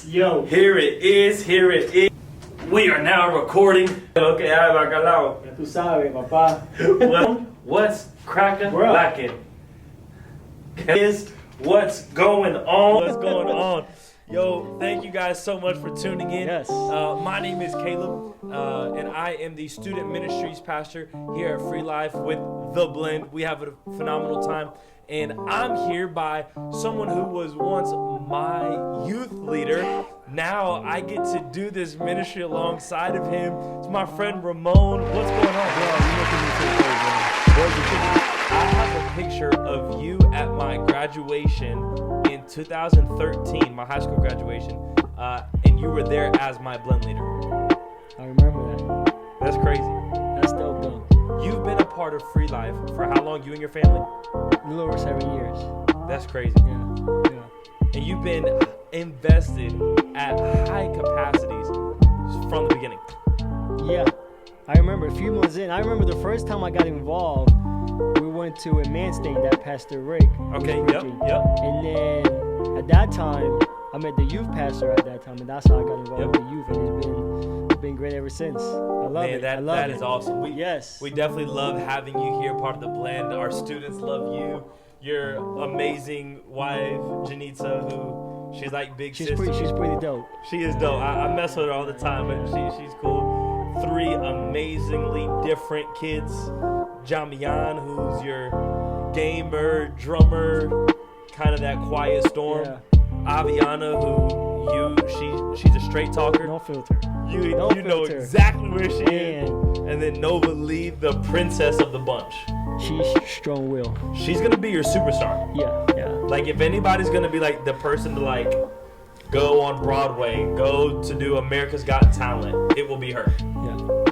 Yo. Here it is. We are now recording. Okay, ahí va calado. Ya tú sabes, papá. What's cracking? Bro. Lacking? Is what's going on? What's going on? Yo, thank you guys so much for tuning in. Yes. My name is Caleb, and I am the student ministries pastor here at Free Life with The Blend. We have a phenomenal time, and I'm here by someone who was once my youth leader. Now I get to do this ministry alongside of him. It's my friend Ramon. What's going on, bro? You making me feel good, bro. I have a picture of you at my graduation in 2013, my high school graduation, and you were there as my blend leader. I remember that. That's crazy. That's dope, though. You've been a part of Free Life for how long, you and your family? A little over 7 years. That's crazy. Yeah. And you've been invested at high capacities from the beginning. Yeah. I remember a few months in. I remember the first time I got involved, we went to a man stand that Pastor Rick was Okay, preaching. yep. And then at that time, I met the youth pastor at that time, and that's how I got involved with the youth, and it's been great ever since. I love Man, it. that is awesome. Yes. We definitely love having you here, part of the blend. Our students love you. Your amazing wife, Janita, who she's like big sister. She's pretty dope. She is dope. I mess with her all the time, but she's cool. 3 amazingly different kids. Jamian, who's your gamer, drummer, kind of that quiet storm. Yeah. Aviana, she's a straight talker. No filter. You No know filter. exactly where she is. Man. And then Nova Lee, the princess of the bunch. She's strong will. She's gonna be your superstar. Yeah. Like if anybody's gonna be like the person to like go on Broadway, go to do America's Got Talent, it will be her.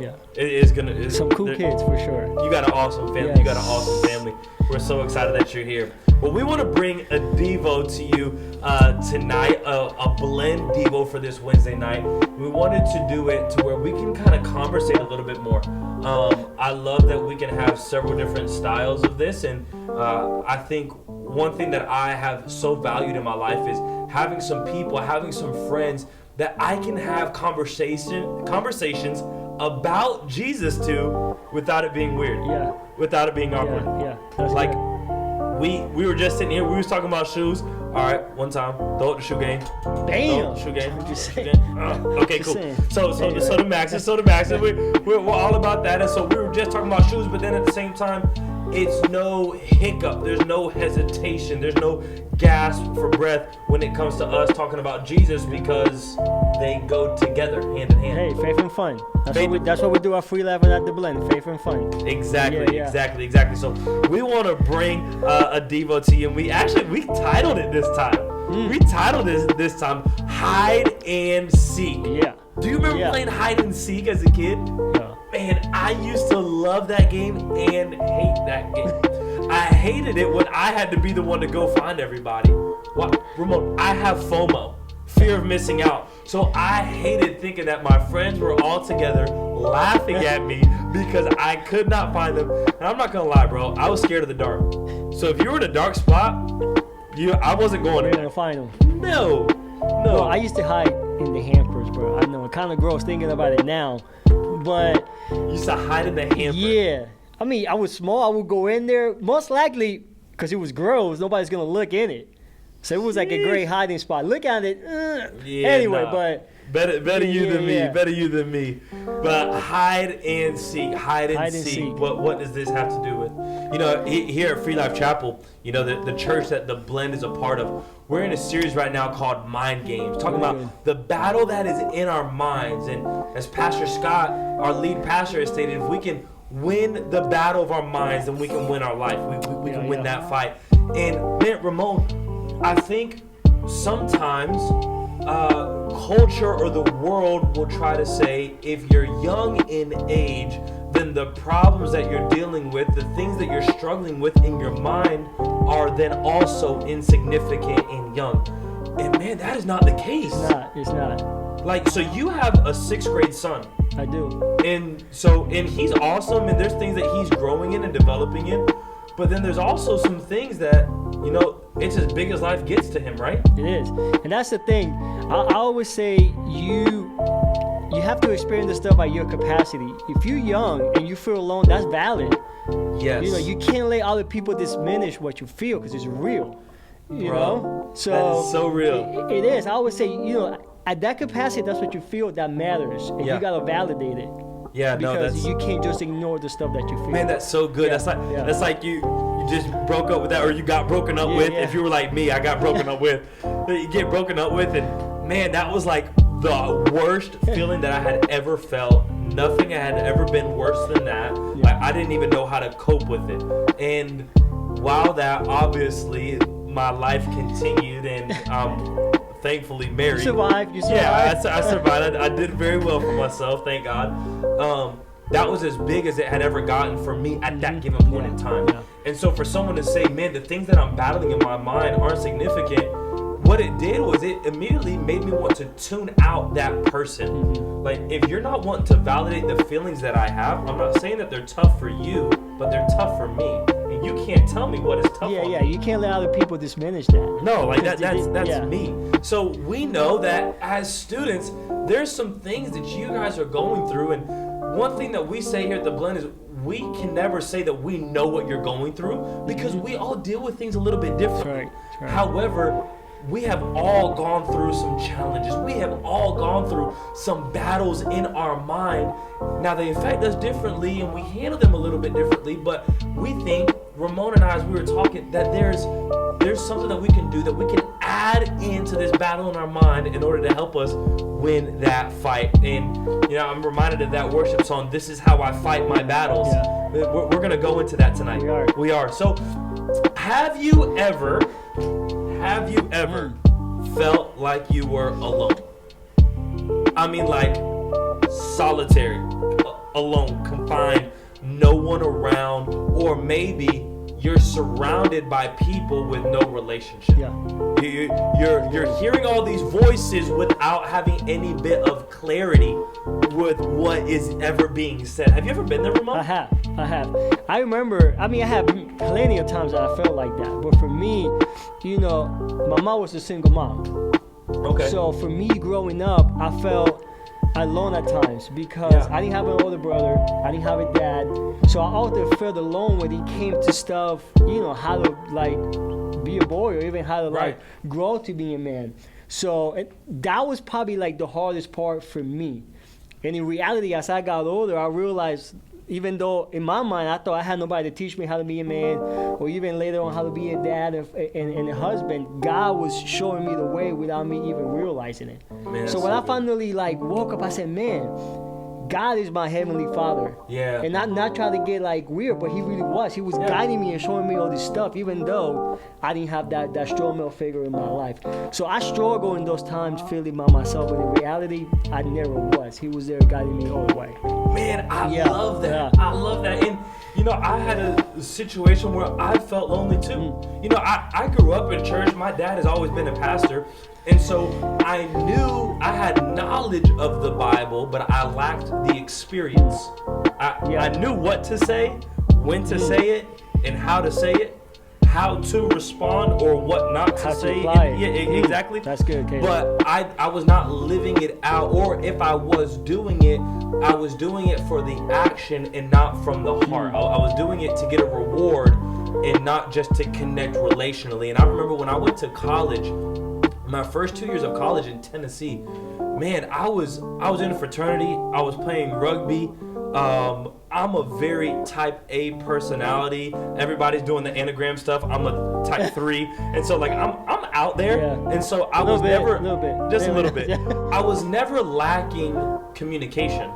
Yeah. It is gonna. Some cool kids for sure. You got an awesome family. Yes. You got an awesome family. We're so excited that you're here. Well, we want to bring a Devo to you tonight, a blend Devo for this Wednesday night. We wanted to do it to where we can kind of conversate a little bit more. I love that we can have several different styles of this, and I think one thing that I have so valued in my life is having some people, having some friends that I can have conversations about Jesus to without it being weird. Yeah. Without it being awkward. Yeah. That's Like good. we were just sitting here, we was talking about shoes. All right, one time, throw it the shoe game. Bam. Shoe game. I'm just Shoe saying. game. Okay, Just cool. saying. So the Maxes. We're all about that. And so we were just talking about shoes, but then at the same time, it's no hiccup. There's no hesitation. There's no gasp for breath when it comes to us talking about Jesus because they go together, hand in hand. Hey, faith and fun. That's what we do at Free Life and at the Blend. Faith and fun. Exactly. Yeah. So we want to bring a Devo to you, and we titled it this time. We titled this time Hide and Seek. Yeah. Do you remember playing hide and seek as a kid? Yeah. Man, I used to love that game and hate that game. I hated it when I had to be the one to go find everybody. What, Ramon? I have FOMO, fear of missing out. So I hated thinking that my friends were all together laughing at me because I could not find them. And I'm not gonna lie, bro, I was scared of the dark. So if you were in a dark spot, I wasn't going We're there. gonna find them. No. Well, I used to hide in the hampers, bro. I know, I'm kind of gross thinking about it now, but You used to hide in the hamper. yeah. I mean, I was small. I would go in there, most likely because it was gross. Nobody's gonna look in it, so it was like a great hiding spot. Look at it. Anyway, nah. but Better you than me. yeah. Better you than me. But hide and seek. Hide and seek. What does this have to do with? You know, here at Free Life Chapel, you know, the church that the blend is a part of, we're in a series right now called Mind Games, talking about the battle that is in our minds. And as Pastor Scott, our lead pastor, has stated, if we can win the battle of our minds, then we can win our life. We can win that fight. And man, Ramon, I think sometimes culture or the world will try to say if you're young in age, then the problems that you're dealing with, the things that you're struggling with in your mind are then also insignificant and young. And man, that is not the case. It's not. Like, so you have a 6th grade son. I do. And he's awesome, and there's things that he's growing in and developing in. But then there's also some things that, you know, it's as big as life gets to him, right? It is. And that's the thing. I always say you have to experience the stuff at your capacity. If you're young and you feel alone, that's valid. Yes. You know, you can't let other people diminish what you feel because it's real. You know? So that is so real. It is. I always say, you know, at that capacity, that's what you feel that matters. And you got to validate it. Yeah, because you can't just ignore the stuff that you feel. Man, that's so good. Yeah. That's like you just broke up with that, or you got broken up with. Yeah. If you were like me, I got broken up with. You get broken up with, and man, that was like the worst feeling that I had ever felt. Nothing had ever been worse than that. Like, I didn't even know how to cope with it. And while that, obviously, my life continued, and thankfully married. You survived. Yeah, I survived. I did very well for myself, thank God. That was as big as it had ever gotten for me at that given point in time. Yeah. And so for someone to say, man, the things that I'm battling in my mind aren't significant, what it did was it immediately made me want to tune out that person. Mm-hmm. Like, if you're not wanting to validate the feelings that I have, I'm not saying that they're tough for you, but they're tough for me. And you can't tell me what is tough on me. You can't let other people diminish that. No, like that's me. So we know that as students, there's some things that you guys are going through, and one thing that we say here at the Blend is we can never say that we know what you're going through, because we all deal with things a little bit differently. That's right. However, we have all gone through some challenges. We have all gone through some battles in our mind. Now, they affect us differently, and we handle them a little bit differently, but we think, Ramon and I, as we were talking, that there's something that we can do, that we can add into this battle in our mind in order to help us win that fight. And, you know, I'm reminded of that worship song, This Is How I Fight My Battles. Yeah. We're going to go into that tonight. We are. So, have you ever felt like you were alone? I mean, like, solitary, alone, confined, no one around, or maybe you're surrounded by people with no relationship. Yeah. You're hearing all these voices without having any bit of clarity with what is ever being said. Have you ever been there, Ramon? I have. I remember, I have plenty of times that I felt like that. But for me, you know, my mom was a single mom. Okay. So for me growing up, I felt alone at times because I didn't have an older brother, I didn't have a dad. So I often felt alone when it came to stuff, you know, how to like be a boy or even how to like grow to be a man. So that was probably like the hardest part for me. And in reality, as I got older, I realized, even though in my mind I thought I had nobody to teach me how to be a man, or even later on how to be a dad and a husband, God was showing me the way without me even realizing it. Man, so when I finally like woke up, I said, man, God is my heavenly Father. Yeah. And not trying to get like weird, but He really was. He was guiding me and showing me all this stuff, even though I didn't have that strong male figure in my life. So I struggle in those times feeling by myself, but in reality, I never was. He was there guiding me all the way. Man, I love that. I love that. And, you know, I had a situation where I felt lonely too. You know, I grew up in church. My dad has always been a pastor. And so I knew I had knowledge of the Bible, but I lacked the experience. I knew what to say, when to say it, and how to say it, how to respond or what not to say. Exactly. That's good, Caleb. But I was not living it out, or if I was doing it, I was doing it for the action and not from the heart. I was doing it to get a reward and not just to connect relationally. And I remember when I went to college, my first 2 years of college in Tennessee, man, I was in a fraternity. I was playing rugby. I'm a very type A personality. Everybody's doing the anagram stuff. I'm a type 3. And so like I'm out there. Yeah. And so I was never just a little bit. Yeah. I was never lacking communication,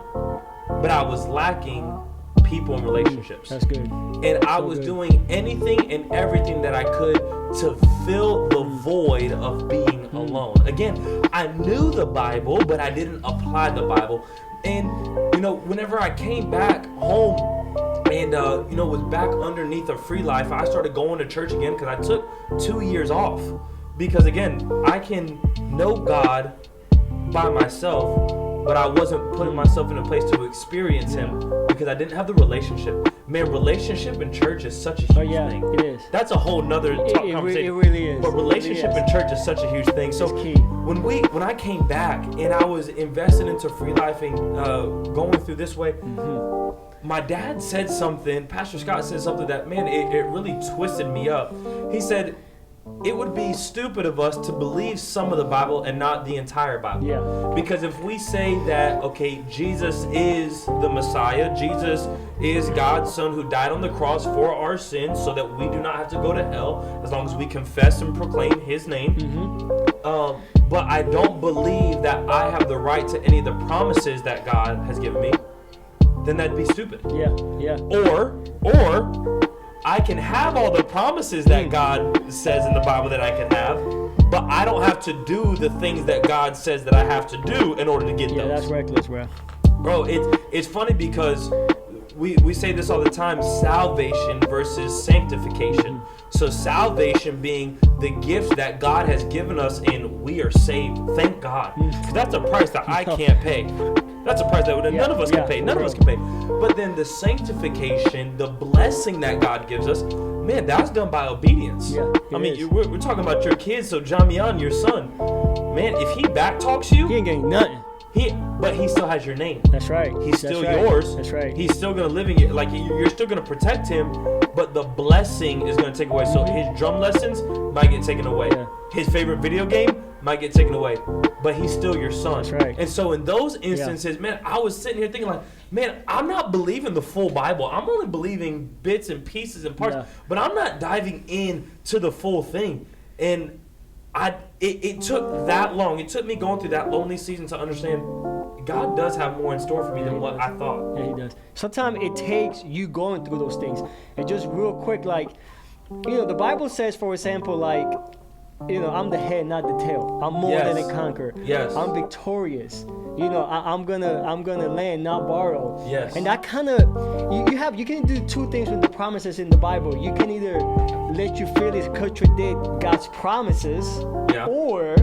but I was lacking people and relationships. That's good. And I was doing anything and everything that I could to fill the void of being alone. Again, I knew the Bible, but I didn't apply the Bible. And, you know, whenever I came back home and, you know, was back underneath a free life, I started going to church again because I took 2 years off. Because, again, I can know God by myself, but I wasn't putting myself in a place to experience him because I didn't have the relationship. Man, relationship in church is such a huge thing. It is. That's a whole nother conversation. It really is. But relationship in church is such a huge thing. So it's key. when I came back and I was invested into free life and going through this way, my dad said something, Pastor Scott said something that, man, it really twisted me up. He said, it would be stupid of us to believe some of the Bible and not the entire Bible. Yeah. Because if we say that, okay, Jesus is the Messiah, Jesus is God's Son who died on the cross for our sins so that we do not have to go to hell as long as we confess and proclaim his name. But I don't believe that I have the right to any of the promises that God has given me, then that'd be stupid. Yeah. Or I can have all the promises that God says in the Bible that I can have, but I don't have to do the things that God says that I have to do in order to get those. Yeah, that's reckless, bro. Bro, it's funny because we say this all the time, salvation versus sanctification. So salvation being the gift that God has given us and we are saved. Thank God. Because that's a price that I can't pay. That's a price that none of us can pay. None of us can pay. But then the sanctification, the blessing that God gives us, man, that's done by obedience. Yeah, I mean, we're talking about your kids. So Jamian, your son, man, if he backtalks you, he ain't getting nothing. But he still has your name. That's right. He's still yours. That's right. He's still gonna live in you. Like you're still gonna protect him, but the blessing is gonna take away. So his drum lessons might get taken away. Yeah. His favorite video game might get taken away, but he's still your son. That's right. And so in those instances, man, I was sitting here thinking like, man, I'm not believing the full Bible. I'm only believing bits and pieces and parts, but I'm not diving in to the full thing. And it took that long. It took me going through that lonely season to understand God does have more in store for me than what I thought. Yeah, he does. Sometimes it takes you going through those things. And just real quick, like, the Bible says, for example, like, I'm the head, not the tail. I'm more than a conqueror. Yes. I'm victorious. I'm gonna lend, not borrow. Yes. And that kind of you can do two things with the promises in the Bible. You can either let your feelings contradict God's promises, or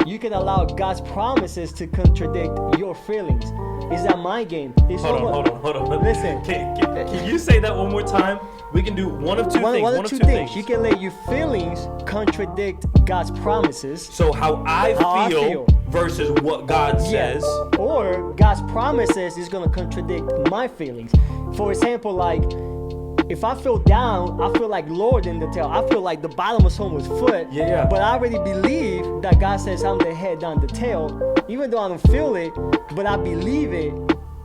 you can allow God's promises to contradict your feelings. Is that my game? Hold on. Listen. Can you say that one more time? We can do one of two things. One of two things. You can let your feelings contradict God's promises. So how I feel versus what God says. Or God's promises is going to contradict my feelings. For example, like, if I feel down, I feel like lower than the tail. I feel like the bottom of someone's foot. Yeah. But I already believe that God says I'm the head, not the tail. Even though I don't feel it, but I believe it.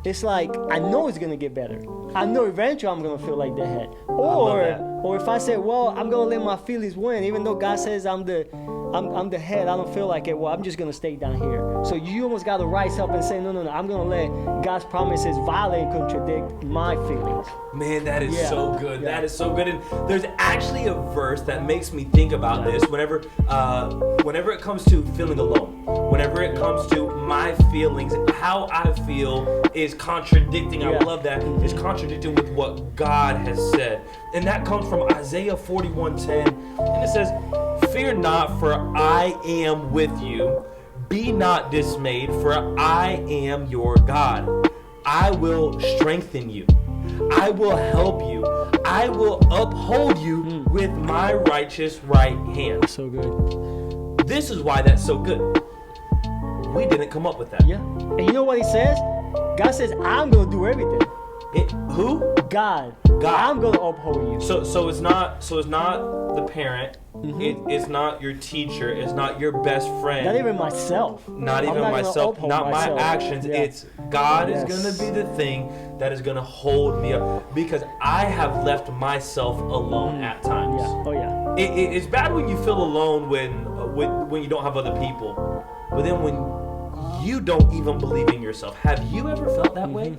It's like, I know it's going to get better. I know eventually I'm going to feel like the head. Or if I say, well, I'm going to let my feelings win, even though God says I'm the head, I don't feel like it, well, I'm just going to stay down here. So you almost got to rise up and say, no, I'm going to let God's promises violate and contradict my feelings. Man, that is so good. That is so good. And there's actually a verse that makes me think about this whenever it comes to feeling alone. Whenever it comes to my feelings, how I feel is contradicting. I love that. It's contradicting with what God has said. And that comes from Isaiah 41:10. And it says, "Fear not, for I am with you. Be not dismayed, for I am your God. I will strengthen you. I will help you. I will uphold you with my righteous right hand." So good. This is why that's so good. We didn't come up with that. Yeah. And you know what he says? God says, I'm going to do everything. Who? God. I'm going to uphold you. So it's not the parent. It's not your teacher. It's not your best friend. Not even myself. Not myself. Not my actions. Yeah. It's God is going to be the thing that is going to hold me up, because I have left myself alone at times. Yeah. Oh yeah. It's bad when you feel alone when you don't have other people, but then when you don't even believe in yourself. Have you ever felt that way?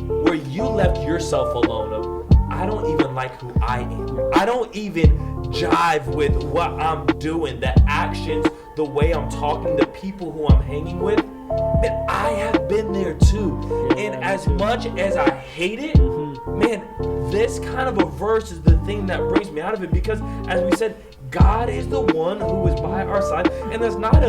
Where you left yourself alone? I don't even like who I am. I don't even jive with what I'm doing, the actions, the way I'm talking, the people who I'm hanging with. Man, I have been there too. And as much as I hate it, man, this kind of a verse is the thing that brings me out of it, because as we said, God is the one who is by our side. And that's not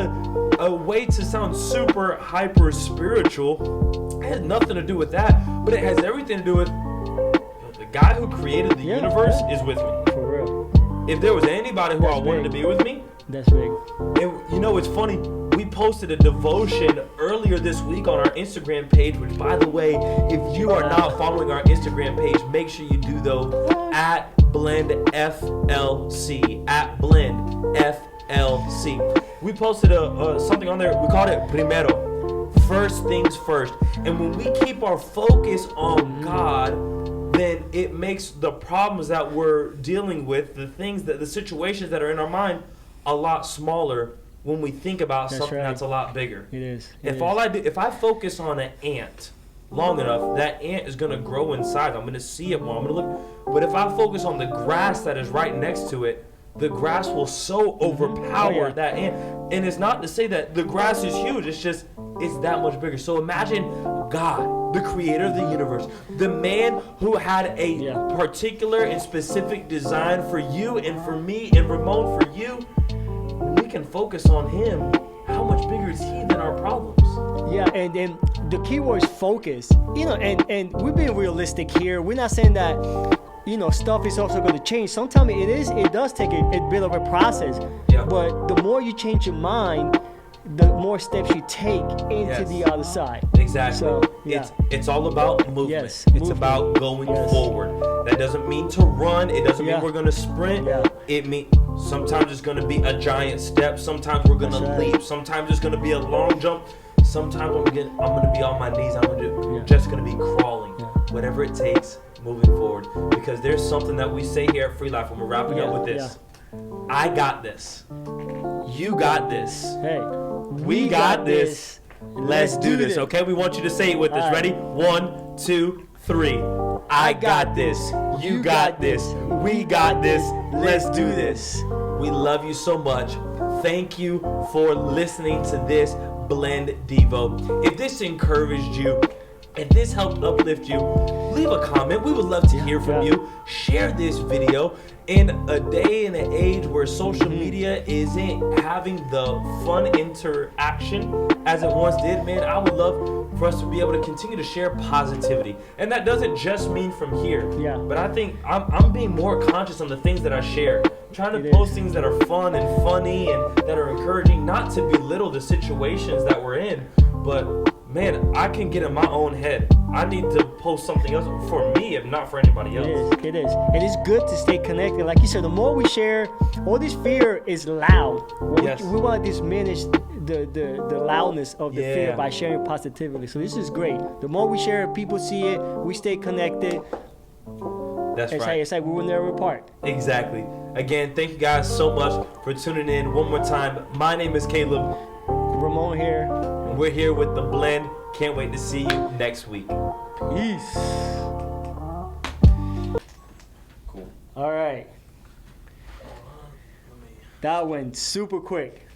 a way to sound super hyper spiritual. It has nothing to do with that, but it has everything to do with the guy who created the universe is with me. For real. If there was anybody who I wanted to be with me, that's big. And you know, it's funny. We posted a devotion earlier this week on our Instagram page, which, by the way, if you are not following our Instagram page, make sure you do though. At Blend FLC. At Blend FLC. We posted something on there. We called it Primero. First things first. And when we keep our focus on God, then it makes the problems that we're dealing with, the situations that are in our mind, a lot smaller when we think about something that's a lot bigger. It is. If I focus on an ant long enough, that ant is going to grow inside. I'm going to see it more. I'm going to look. But if I focus on the grass that is right next to it, the grass will so overpower that ant. And it's not to say that the grass is huge. It's just, it's that much bigger. So imagine God, the creator of the universe, the man who had a particular and specific design for you and for me and Ramon for you. We can focus on him. How much bigger is he than our problems? Yeah, and the key word is focus. You know, and we're being realistic here. We're not saying that, you know, stuff is also going to change. Sometimes it does take a bit of a process. Yeah. But the more you change your mind, the more steps you take into the other side. Exactly. So, it's all about movement. Yes, it's about going forward. That doesn't mean to run. It doesn't mean we're going to sprint. Yeah. It means sometimes it's going to be a giant step. Sometimes we're going to leap. Sometimes it's going to be a long jump. Sometimes I'm going to be on my knees. I'm just going to be crawling. Yeah. Whatever it takes, moving forward. Because there's something that we say here at Free Life when we're wrapping up with this. I got this. You got this. Hey. We got this. Let's do this. Okay, we want you to say it with us. Ready? 1, 2, 3. I got this. You got this. We got this. Let's do this. We love you so much. Thank you for listening to this Blend Devo. If this encouraged you, if this helped uplift you, leave a comment. We would love to hear from you. Share this video. In a day and an age where social media isn't having the fun interaction as it once did, man, I would love for us to be able to continue to share positivity. And that doesn't just mean from here. Yeah. But I think I'm being more conscious on the things that I share. Trying to post things that are fun and funny and that are encouraging, not to belittle the situations that we're in, but man, I can get in my own head. I need to post something else for me, if not for anybody else. It is. And it's good to stay connected. Like you said, the more we share, all this fear is loud. We want to diminish the loudness of the fear by sharing positively. So this is great. The more we share it, people see it, we stay connected. That's right. It's like we were never apart. Exactly. Again, thank you guys so much for tuning in one more time. My name is Caleb. Ramon here. We're here with The Blend. Can't wait to see you next week. Peace. Cool. All right. That went super quick.